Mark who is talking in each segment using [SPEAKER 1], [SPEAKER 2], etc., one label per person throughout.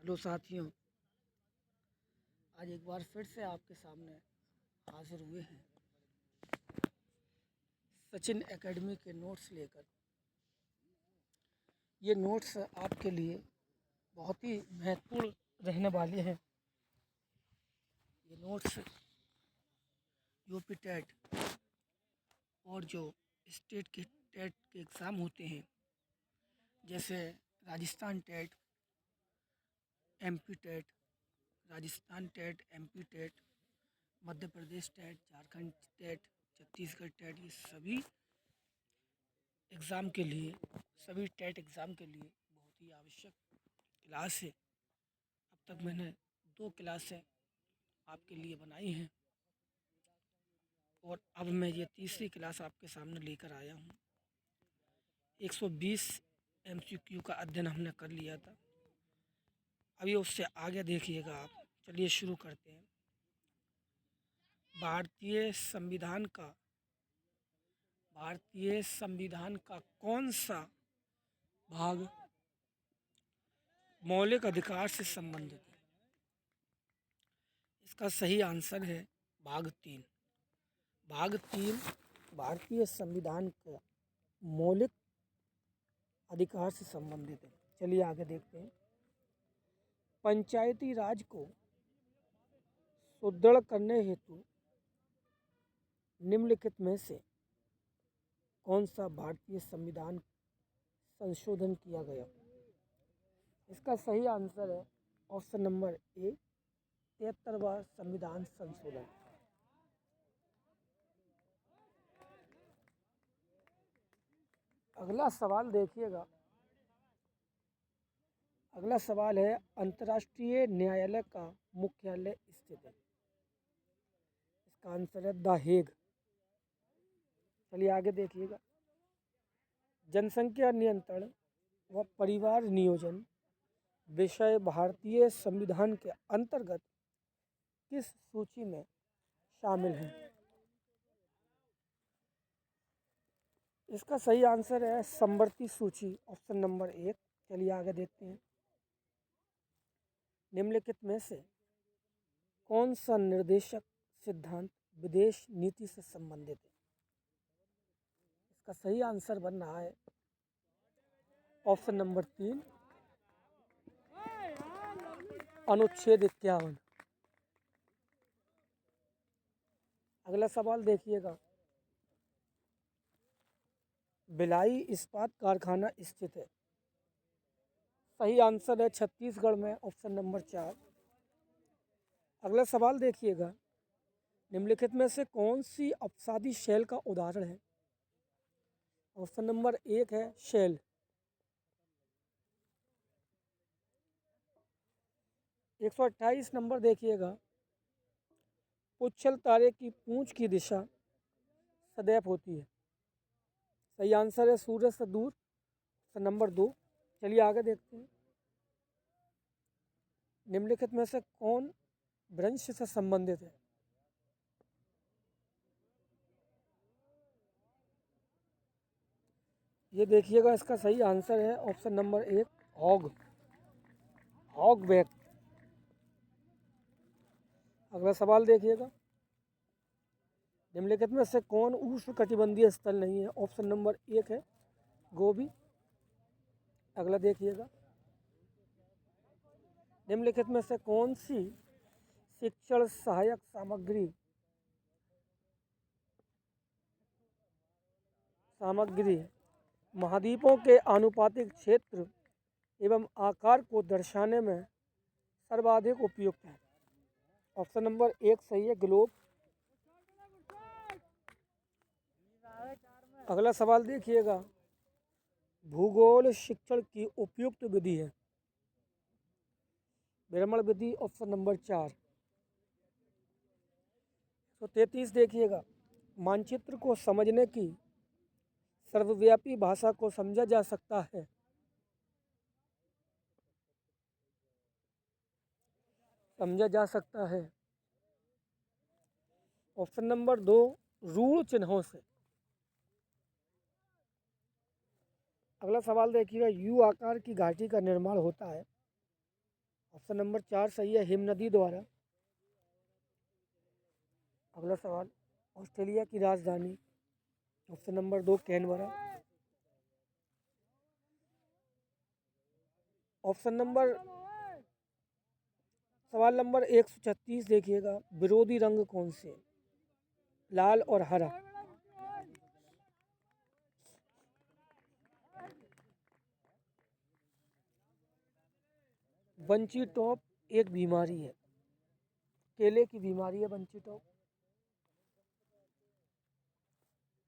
[SPEAKER 1] Hello साथियों, आज एक बार फिर से आपके सामने हाजिर हुए हैं सचिन एकेडमी के नोट्स लेकर। ये नोट्स आपके लिए बहुत ही महत्वपूर्ण रहने वाले हैं। ये नोट्स यूपी टेट और जो स्टेट के टेट के एग्ज़ाम होते हैं, जैसे Rajasthan TET, MP TET, Rajasthan TET, MP TET, Madhya Pradesh TET, Jharkhand TET, Chhattisgarh TET, ये सभी एग्ज़ाम के लिए, सभी टेट एग्ज़ाम के लिए बहुत ही आवश्यक क्लास है। अब तक मैंने 2 क्लासें आपके लिए बनाई हैं और अब मैं ये तीसरी क्लास आपके सामने लेकर आया हूँ। 120 एमसीक्यू का अध्ययन हमने कर लिया था, अभी उससे आगे देखिएगा आप। चलिए शुरू करते हैं। भारतीय संविधान का कौन सा भाग मौलिक अधिकार से संबंधित है? इसका सही आंसर है भाग 3। भाग 3 भारतीय संविधान का मौलिक अधिकार से संबंधित है। चलिए आगे देखते हैं। पंचायती राज को सुदृढ़ करने हेतु निम्नलिखित में से कौन सा भारतीय संविधान संशोधन किया गया? इसका सही आंसर है ऑप्शन नंबर ए, 73वां संविधान संशोधन। अगला सवाल देखिएगा। अगला सवाल है, अंतर्राष्ट्रीय न्यायालय का मुख्यालय स्थित है? इसका आंसर है द हेग। चलिए आगे देखिएगा। जनसंख्या नियंत्रण व परिवार नियोजन विषय भारतीय संविधान के अंतर्गत किस सूची में शामिल है? इसका सही आंसर है समवर्ती सूची, ऑप्शन नंबर 1। चलिए आगे देखते हैं। निम्नलिखित में से कौन सा निर्देशक सिद्धांत विदेश नीति से संबंधित है? इसका सही आंसर बन रहा है ऑप्शन नंबर 3, अनुच्छेद 51। अगला सवाल देखिएगा। भिलाई इस्पात कारखाना स्थित है? सही आंसर है छत्तीसगढ़ में, ऑप्शन नंबर 4। अगला सवाल देखिएगा। निम्नलिखित में से कौन सी अपसादी शैल का उदाहरण है? ऑप्शन नंबर 1 है शैल। 128 नंबर देखिएगा। पुच्छल तारे की पूंछ की दिशा सदैव होती है? सही आंसर है सूर्य से दूर, ऑप्शन नंबर 2। चलिए आगे देखते हैं। निम्नलिखित में से कौन भ्रंश से संबंधित है? ये देखिएगा, इसका सही आंसर है ऑप्शन नंबर 1, हॉग बैक। अगला सवाल देखिएगा। निम्नलिखित में से कौन उष्णकटिबंधीय स्थल नहीं है? ऑप्शन नंबर 1 है गोभी। अगला देखिएगा। निम्नलिखित में से कौन सी शिक्षण सहायक सामग्री महाद्वीपों के आनुपातिक क्षेत्र एवं आकार को दर्शाने में सर्वाधिक उपयुक्त है? ऑप्शन नंबर 1 सही है, ग्लोब। अगला सवाल देखिएगा। भूगोल शिक्षण की उपयुक्त विधि है? भ्रमण विधि, ऑप्शन नंबर 4। तो 33 देखिएगा। मानचित्र को समझने की सर्वव्यापी भाषा को समझा जा सकता है? समझा जा सकता है, ऑप्शन नंबर 2, ऋण चिन्हों से। अगला सवाल देखिएगा। यू आकार की घाटी का निर्माण होता है? ऑप्शन नंबर 4 सही है, हिमनदी द्वारा। अगला सवाल, ऑस्ट्रेलिया की राजधानी। Option number 2 Canberra. Option number सवाल नंबर 136 देखिएगा, विरोधी रंग कौन से हैं? लाल और हरा। बंची टॉप एक बीमारी है, केले की बीमारी है बंची टॉप।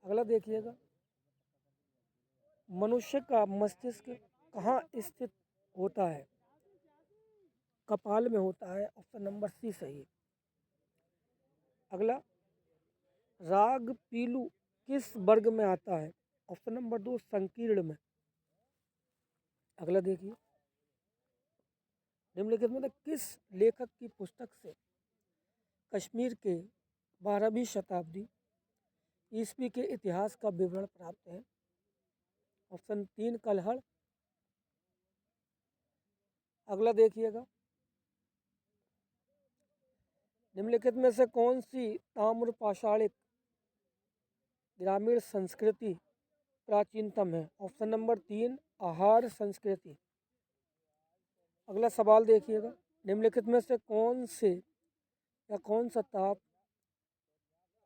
[SPEAKER 1] अगला देखिएगा, मनुष्य का मस्तिष्क कहाँ स्थित होता है? कपाल में होता है। ऑप्शन नंबर सी सही है। अगला, राग पीलू किस वर्ग में आता है? ऑप्शन नंबर 2 संकीर्ण में। अगला देखिए, निम्नलिखित में से किस लेखक की पुस्तक से कश्मीर के 12वीं शताब्दी ईस्वी के इतिहास का विवरण प्राप्त है? ऑप्शन 3 कलहड़। अगला देखिएगा, निम्नलिखित में से कौन सी ताम्र पाषाणिक ग्रामीण संस्कृति प्राचीनतम है? ऑप्शन नंबर 3 आहार संस्कृति। अगला सवाल देखिएगा, निम्नलिखित में से कौन से या कौन सा ताप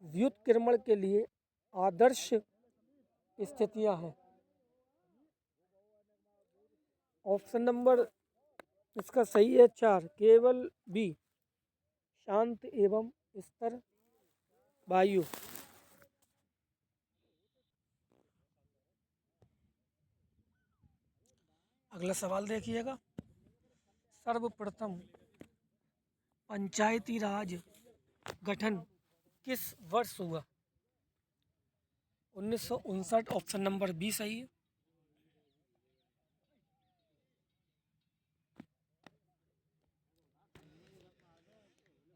[SPEAKER 1] व्युत्क्रमण के लिए आदर्श स्थितियां हैं? ऑप्शन नंबर इसका सही है 4 केवल बी, शांत एवं स्थिर वायु। अगला सवाल देखिएगा, सर्वप्रथम पंचायती राज गठन किस वर्ष हुआ? 1959। ऑप्शन नंबर बी सही है।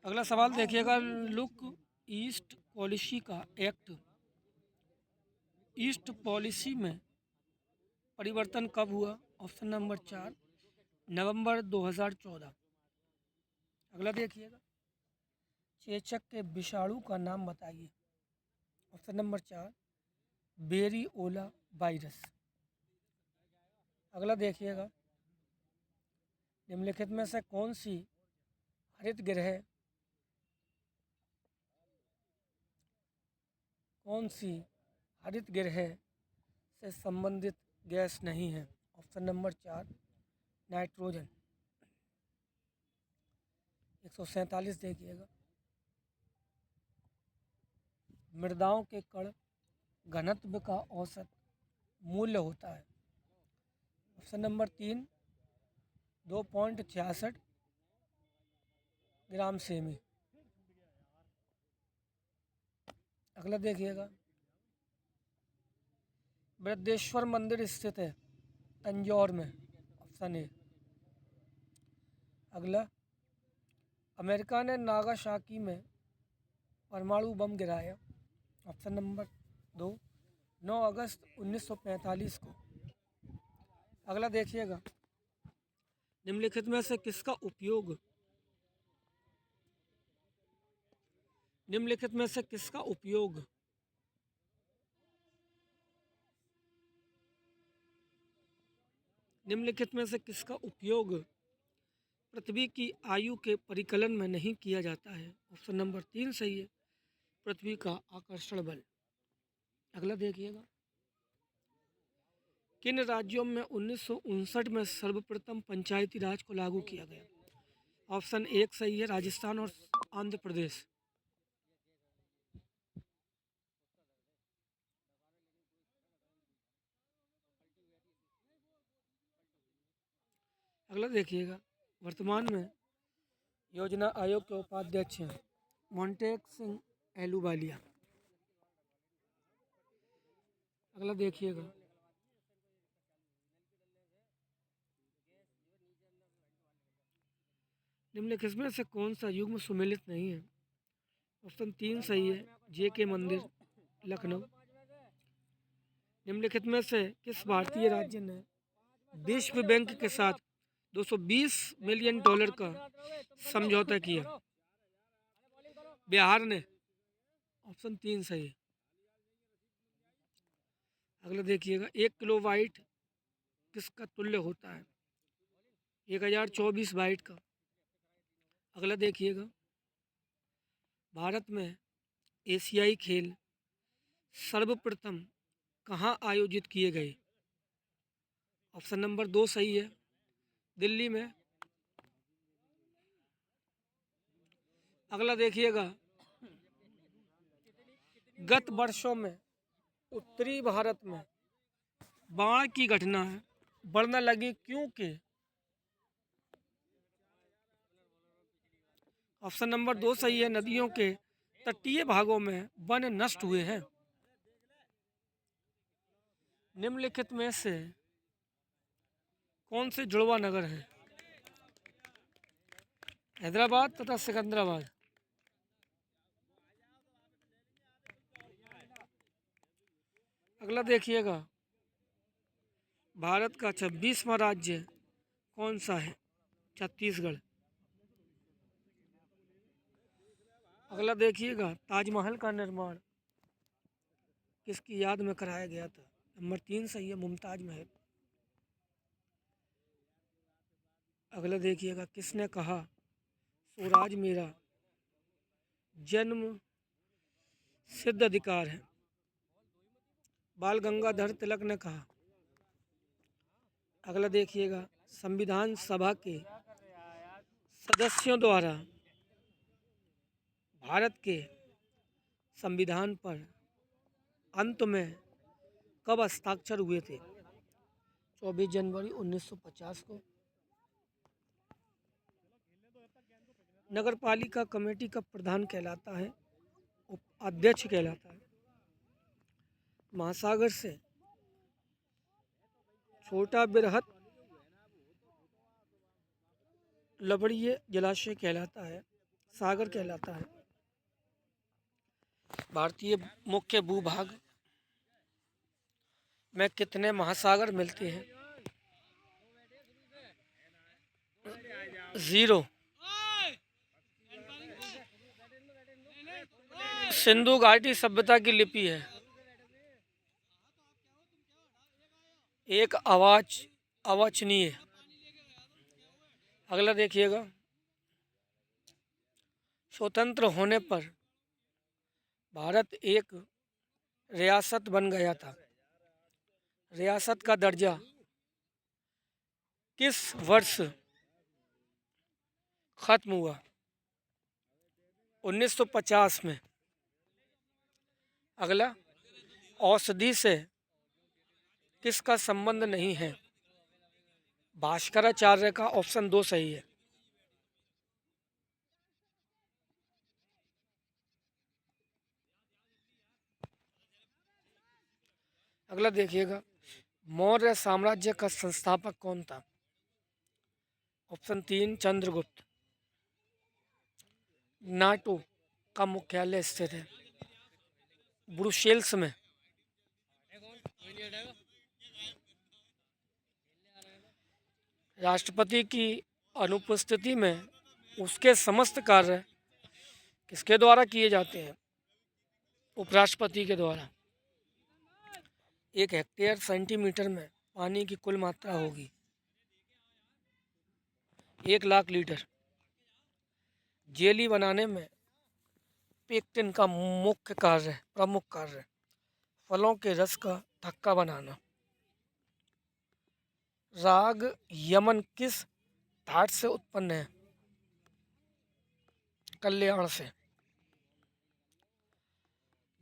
[SPEAKER 1] अगला सवाल देखिएगा, लुक ईस्ट पॉलिसी का एक्ट ईस्ट पॉलिसी में परिवर्तन कब हुआ? ऑप्शन नंबर 4 नवंबर 2014। अगला देखिएगा, चेचक के विषाणु का नाम बताइए? Option number 4 variola virus. अगला देखिएगा, निम्नलिखित में से कौन सी हरित गृह से संबंधित गैस नहीं है? Option number 4 nitrogen. 147 देखिएगा, मृदाओं के कण घनत्व का औसत मूल्य होता है? ऑप्शन नंबर 3 2.66 ग्राम सेमी। अगला देखिएगा, बृहदेश्वर मंदिर स्थित है तंजौर में। Option A. अगला, अमेरिका ने नागासाकी में परमाणु बम गिराया? ऑप्शन नंबर 2 9 अगस्त 1945 को। अगला देखिएगा, निम्नलिखित में से किसका उपयोग निम्नलिखित में से किसका उपयोग निम्नलिखित में से किसका उपयोग पृथ्वी की आयु के परिकलन में नहीं किया जाता है? ऑप्शन नंबर 3 सही है, पृथ्वी का आकर्षण बल। अगला देखिएगा, किन राज्यों में 1959 में सर्वप्रथम पंचायती राज को लागू किया गया? ऑप्शन 1 सही है, राजस्थान और आंध्र प्रदेश। अगला देखिएगा, वर्तमान में योजना आयोग के उपाध्यक्ष हैं मोंटेक सिंह एलूवालिया। अगला देखिएगा, निम्नलिखित में से कौन सा युग्म सुमेलित नहीं है? ऑप्शन 3 सही है, JK मंदिर लखनऊ। निम्नलिखित में से किस भारतीय राज्य ने विश्व बैंक के साथ $220 मिलियन का समझौता किया। बिहार ने, ऑप्शन 3 सही है। अगला देखिएगा, 1 किलो बाइट किसका तुल्य होता है? 1024 बाइट का। अगला देखिएगा, भारत में एशियाई खेल सर्वप्रथम कहाँ आयोजित किए गए? ऑप्शन नंबर 2 सही है, दिल्ली में। अगला देखिएगा, गत वर्षों में उत्तरी भारत में बाढ़ की घटना बढ़ने लगी क्योंकि? ऑप्शन नंबर 2 सही है, नदियों के तटीय भागों में वन नष्ट हुए हैं। निम्नलिखित में से कौन से जुड़वा नगर है? हैदराबाद तथा सिकंदराबाद। अगला देखिएगा, भारत का 26वां राज्य कौन सा है? छत्तीसगढ़। अगला देखिएगा, ताजमहल का निर्माण किसकी याद में कराया गया था? नंबर 3 सही है, मुमताज महल। अगला देखिएगा, किसने कहा स्वराज मेरा जन्म सिद्ध अधिकार है? बाल गंगाधर तिलक ने कहा। अगला देखिएगा, संविधान सभा के सदस्यों द्वारा भारत के संविधान पर अंत में कब हस्ताक्षर हुए थे? 24 जनवरी 1950 को। नगर पालिका कमेटी का प्रधान कहलाता है? अध्यक्ष कहलाता है। महासागर से छोटा बृहत लवणीय जलाशय कहलाता है? सागर कहलाता है। भारतीय मुख्य भूभाग में कितने महासागर मिलते हैं? 0। सिंधु घाटी सभ्यता की लिपि है। एक अवांछनीय। अगला देखिएगा, स्वतंत्र होने पर भारत एक रियासत बन गया था। रियासत का दर्जा किस वर्ष खत्म हुआ? 1950 में। अगला, औषधि से किसका संबंध नहीं है? भास्कराचार्य का। ऑप्शन 2 सही है। अगला देखिएगा, मौर्य साम्राज्य का संस्थापक कौन था? ऑप्शन 3 चंद्रगुप्त। नाटो का मुख्यालय स्थित है ब्रुसेल्स में। राष्ट्रपति की अनुपस्थिति में उसके समस्त कार्य किसके द्वारा किए जाते हैं? उपराष्ट्रपति के द्वारा। 1 हेक्टेयर सेंटीमीटर में पानी की कुल मात्रा होगी 1 लाख लीटर। जेली बनाने में पेक्टिन का प्रमुख कार्य फलों के रस का थक्का बनाना। राग यमन किस ठाट से उत्पन्न है? कल्याण से।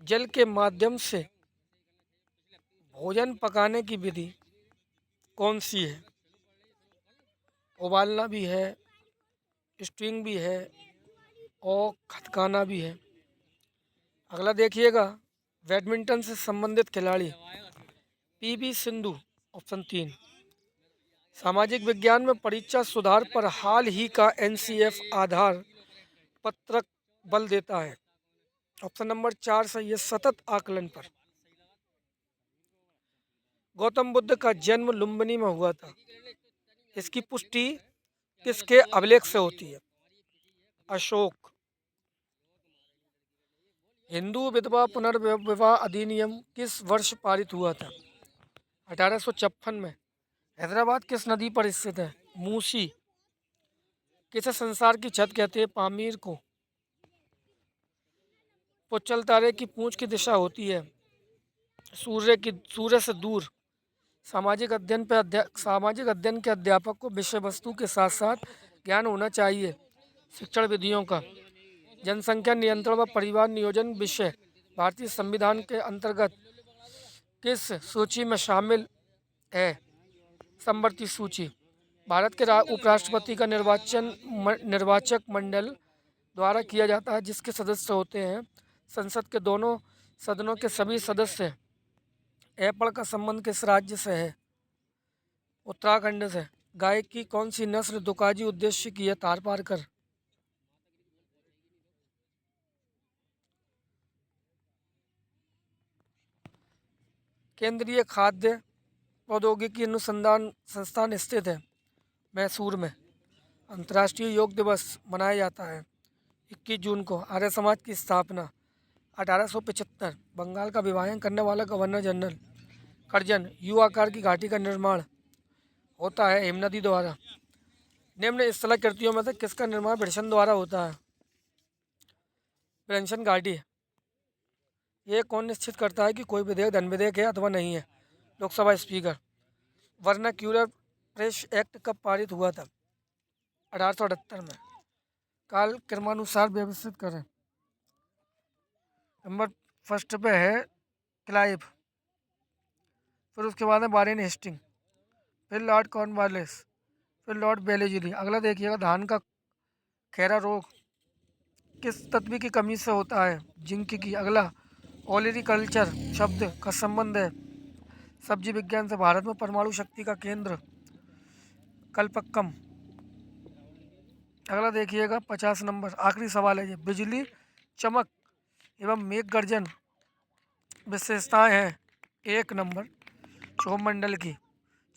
[SPEAKER 1] जल के माध्यम से भोजन पकाने की विधि कौन सी है? उबालना भी है, स्टीमिंग भी है और खदकाना भी है। अगला देखिएगा, बैडमिंटन से संबंधित खिलाड़ी पीवी सिंधु। ऑप्शन 3। सामाजिक विज्ञान में परीक्षा सुधार पर हाल ही का एनसीएफ आधार पत्रक बल देता है? ऑप्शन नंबर 4 सही है, सतत आकलन पर। गौतम बुद्ध का जन्म लुम्बिनी में हुआ था? इसकी पुष्टि किसके अभिलेख से होती है? अशोक। हिंदू विधवा पुनर्विवाह अधिनियम किस वर्ष पारित हुआ था? 1856 में। हैदराबाद किस नदी पर स्थित है? मूसी। किसे संसार की छत कहते हैं? पामीर को। पुच्चल तारे की पूंछ की दिशा होती है सूर्य से दूर। सामाजिक अध्ययन के अध्यापक को विषय वस्तु के साथ साथ ज्ञान होना चाहिए। शिक्षण विधियों का। जनसंख्या नियंत्रण व परिवार नियोजन विषय भारतीय संविधान के अंतर्गत किस सूची में शामिल है? समवर्ती सूची। भारत के उपराष्ट्रपति का निर्वाचक मंडल द्वारा किया जाता है, जिसके सदस्य होते हैं संसद के दोनों सदनों के सभी सदस्य। एप्पल का संबंध किस राज्य से है? उत्तराखंड से। गाय की कौन सी नस्ल दुकाजी उद्देश्य की है? थारपारकर। केंद्रीय खाद्य प्रौद्योगिकी अनुसंधान संस्थान स्थित है मैसूर में। अंतर्राष्ट्रीय योग दिवस मनाया जाता है 21 जून को। आर्य समाज की स्थापना 1875। बंगाल का विभाजन करने वाला गवर्नर जनरल करजन। यू आकार की घाटी का निर्माण होता है हिमनदी द्वारा। निम्न स्थल कृतियों में से किसका निर्माण ब्रिशन द्वारा होता है? पेंशन घाटी। ये कौन निश्चित करता है कि कोई विधेयक धन विधेयक है अथवा नहीं है? Lok Sabha speaker. Vernacular press act कब पारित हुआ था? 1878 में। काल क्रमानुसार व्यवस्थित करें। नंबर फर्स्ट पे है क्लाइव, फिर उसके बाद है वारेन हेस्टिंग, फिर लॉर्ड कॉर्नवालिस, फिर लॉर्ड वेलेस्ली। अगला देखिएगा, धान का खैरा रोग किस तत्व की कमी से होता है? जिंक की। अगला, ओलेरिकल्चर शब्द का संबंध है सब्जी विज्ञान से। भारत में परमाणु शक्ति का केंद्र कलपक्कम। अगला देखिएगा 50 नंबर, आखिरी सवाल है ये। बिजली चमक एवं मेघ गर्जन विशेषताएं हैं 1 नंबर क्षोभमंडल की।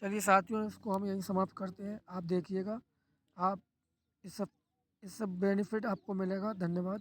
[SPEAKER 1] चलिए साथियों, इसको हम यहीं समाप्त करते हैं। आप देखिएगा, आप इस सब बेनिफिट आपको मिलेगा। धन्यवाद।